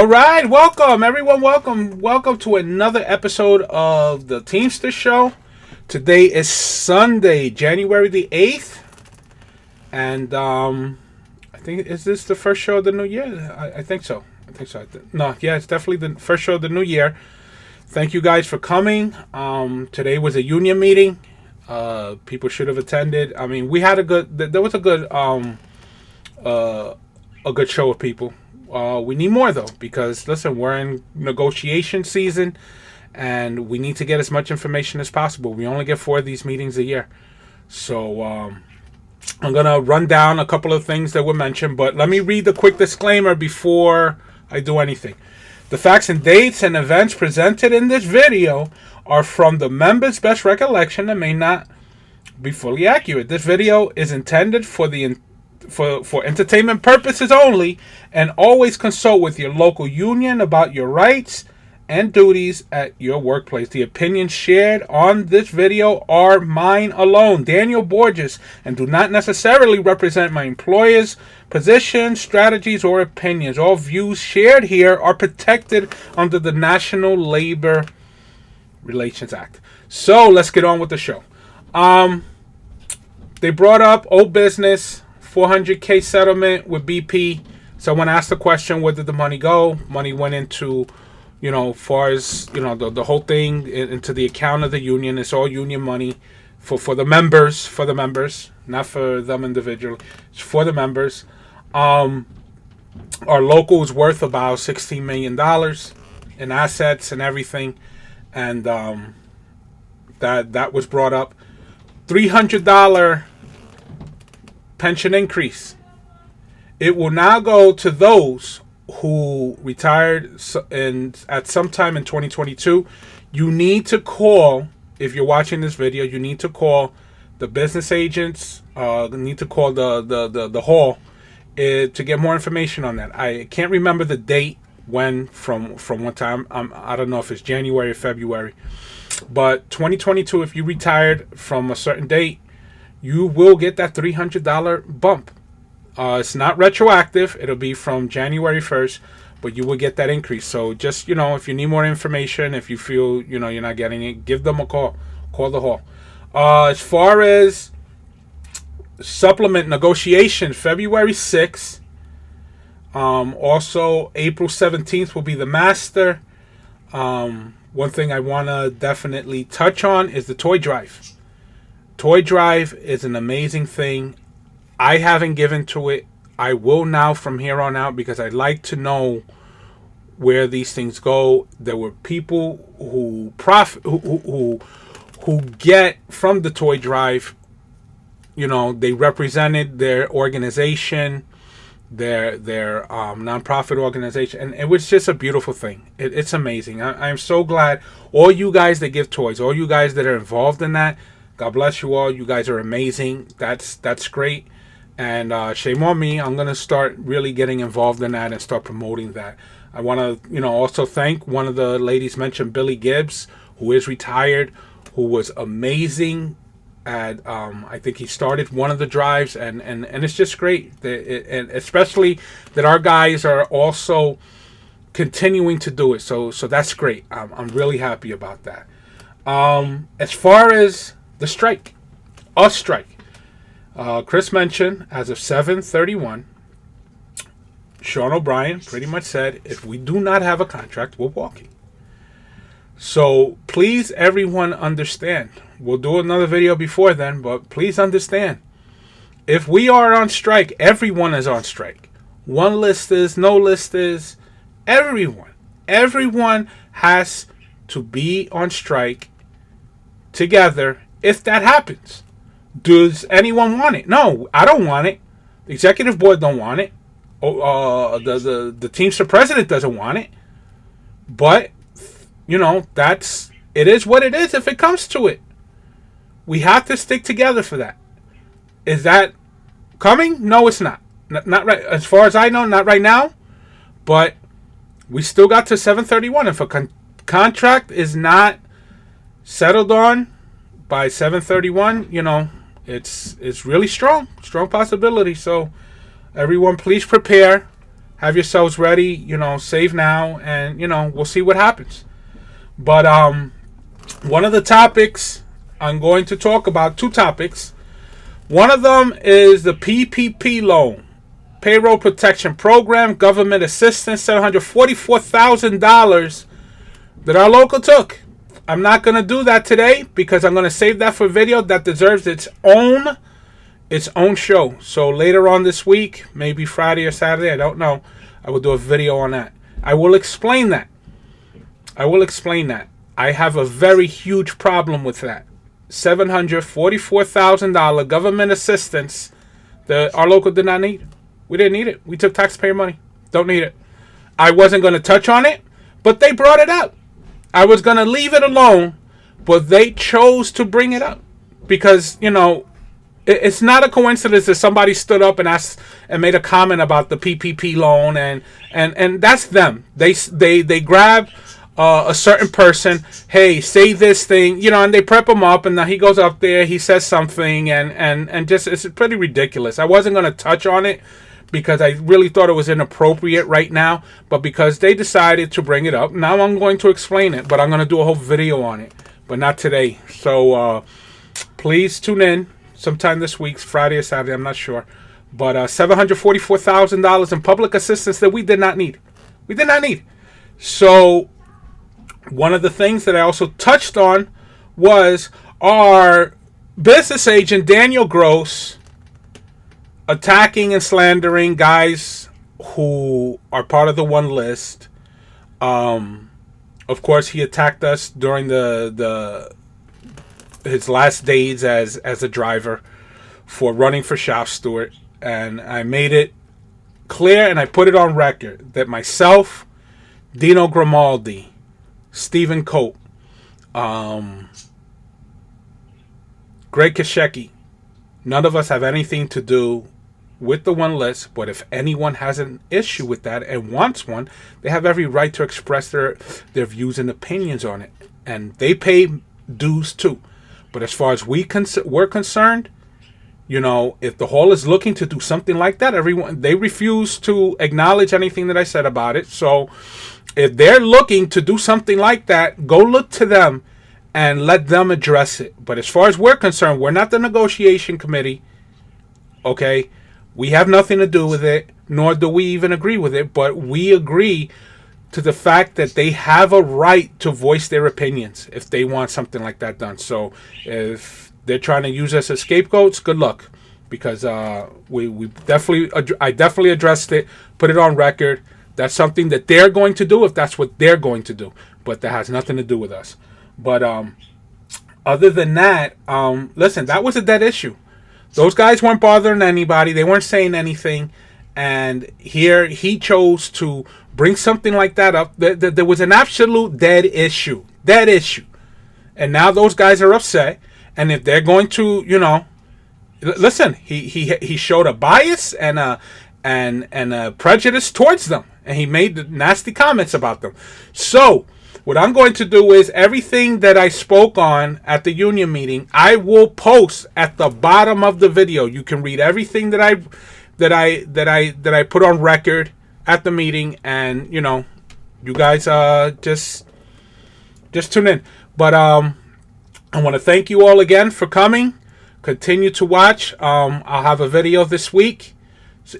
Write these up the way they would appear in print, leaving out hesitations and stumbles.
All right, welcome everyone. Welcome to another episode of the Team-Stirr show. Today is Sunday, January the 8th, and I think is this the first show of the new year? I think so. No, yeah, it's definitely the first show of the new year. Thank you guys for coming. Today was a union meeting. People should have attended. I mean, we had there was a good show of people. We need more though, because listen, we're in negotiation season, and we need to get as much information as possible. We only get 4 of these meetings a year, so I'm gonna run down a couple of things that were mentioned. But let me read the quick disclaimer before I do anything. The facts and dates and events presented in this video are from the members' best recollection and may not be fully accurate. This video is intended for entertainment purposes only, and always consult with your local union about your rights and duties at your workplace. The opinions shared on this video are mine alone, Daniel Borges, and do not necessarily represent my employer's positions, strategies, or opinions. All views shared here are protected under the National Labor Relations Act. So let's get on with the show. They brought up old business, $400K settlement with BP. Someone asked the question, where did the money go? Money went into, far as, the whole thing into the account of the union. It's all union money for the members, not for them individually. It's for the members. Our local is worth about $16 million in assets and everything. And that was brought up. $300 pension increase. It will now go to those who retired at some time in 2022. You need to call, if you're watching this video, you need to call the business agents, need to call the hall to get more information on that. I can't remember the date when from one time. I don't know if it's January or February, but 2022, if you retired from a certain date, you will get that $300 bump. It's not retroactive. It'll be from January 1st, but you will get that increase. So just, if you need more information, if you feel, you're not getting it, give them a call. Call the hall. As far as supplement negotiation, February 6th. Also, April 17th will be the master. One thing I want to definitely touch on is the toy drive. Toy drive is an amazing thing. I haven't given to it. I will now from here on out, because I'd like to know where these things go. There were people who get from the toy drive. They represented their organization, their nonprofit organization, and it was just a beautiful thing. It's amazing. I'm so glad all you guys that give toys, all you guys that are involved in that. God bless you all. You guys are amazing. That's great. And shame on me. I'm going to start really getting involved in that and start promoting that. I want to, also thank one of the ladies mentioned, Billy Gibbs, who is retired, who was amazing at, I think he started one of the drives, and it's just great. And especially that our guys are also continuing to do it. So that's great. I'm really happy about that. As far as the strike, Chris mentioned as of 7/31, Sean O'Brien pretty much said, if we do not have a contract, we're walking. So please, everyone, understand. We'll do another video before then, but please understand. If we are on strike, everyone is on strike. One listers, no listers, everyone. Everyone has to be on strike together if that happens. Does anyone want it? No, I don't want it. The executive board don't want it. The Team-Stirr president doesn't want it. But, it is what it is if it comes to it. We have to stick together for that. Is that coming? No, it's not. Not right. As far as I know, not right now. But we still got to 7/31. If a contract is not settled on by 7/31, it's really strong possibility. So everyone, please prepare. have yourselves ready. You know, save now, and you know, we'll see what happens. But one of the topics I'm going to talk about, two topics. One of them is the PPP Loan, Payroll Protection Program, government assistance, $744,000 that our local took. I'm not going to do that today because I'm going to save that for a video that deserves its own show. So later on this week, maybe Friday or Saturday, I don't know, I will do a video on that. I will explain that. I have a very huge problem with that. $744,000 government assistance that our local did not need. We didn't need it. We took taxpayer money. Don't need it. I wasn't going to touch on it, but they brought it up. I was going to leave it alone, but they chose to bring it up because, you know, it's not a coincidence that somebody stood up and asked and made a comment about the PPP loan, and that's them. They grab a certain person, hey, say this thing, you know, and they prep him up, and then he goes up there, he says something, and just it's pretty ridiculous. I wasn't going to touch on it because I really thought it was inappropriate right now, but because they decided to bring it up, now I'm going to explain it, but I'm going to do a whole video on it, but not today. So please tune in sometime this week, Friday or Saturday, I'm not sure. But $744,000 in public assistance that we did not need. We did not need. So one of the things that I also touched on was our business agent, Daniel Borges, attacking and slandering guys who are part of the one list. Of course, he attacked us during his last days as a driver for running for shop steward, and I made it clear and I put it on record that myself, Dino Grimaldi, Stephen Cope, Greg Keshecki, none of us have anything to do with the one list, but if anyone has an issue with that and wants one, they have every right to express their views and opinions on it, and they pay dues too. But as far as we're concerned, you know, if the hall is looking to do something like that, they refuse to acknowledge anything that I said about it. So if they're looking to do something like that, go look to them and let them address it. But as far as we're concerned, we're not the negotiation committee. Okay? We have nothing to do with it, nor do we even agree with it. But we agree to the fact that they have a right to voice their opinions if they want something like that done. So if they're trying to use us as scapegoats, good luck, because I definitely addressed it, put it on record. That's something that they're going to do if that's what they're going to do, but that has nothing to do with us. But other than that, listen, that was a dead issue. Those guys weren't bothering anybody. They weren't saying anything. And here he chose to bring something like that up. There was an absolute dead issue. And now those guys are upset. And if they're going to, you know, listen, he showed a bias and a prejudice towards them. And he made nasty comments about them. So what I'm going to do is everything that I spoke on at the union meeting, I will post at the bottom of the video. You can read everything that I put on record at the meeting, and you know, you guys just tune in. But I want to thank you all again for coming. Continue to watch. I'll have a video this week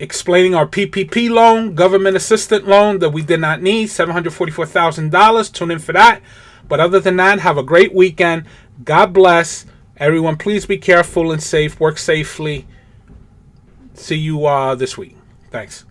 explaining our PPP loan, government assistance loan that we did not need, $744,000. Tune in for that. But other than that, have a great weekend. God bless everyone. Please be careful and safe. Work safely. See you this week. Thanks.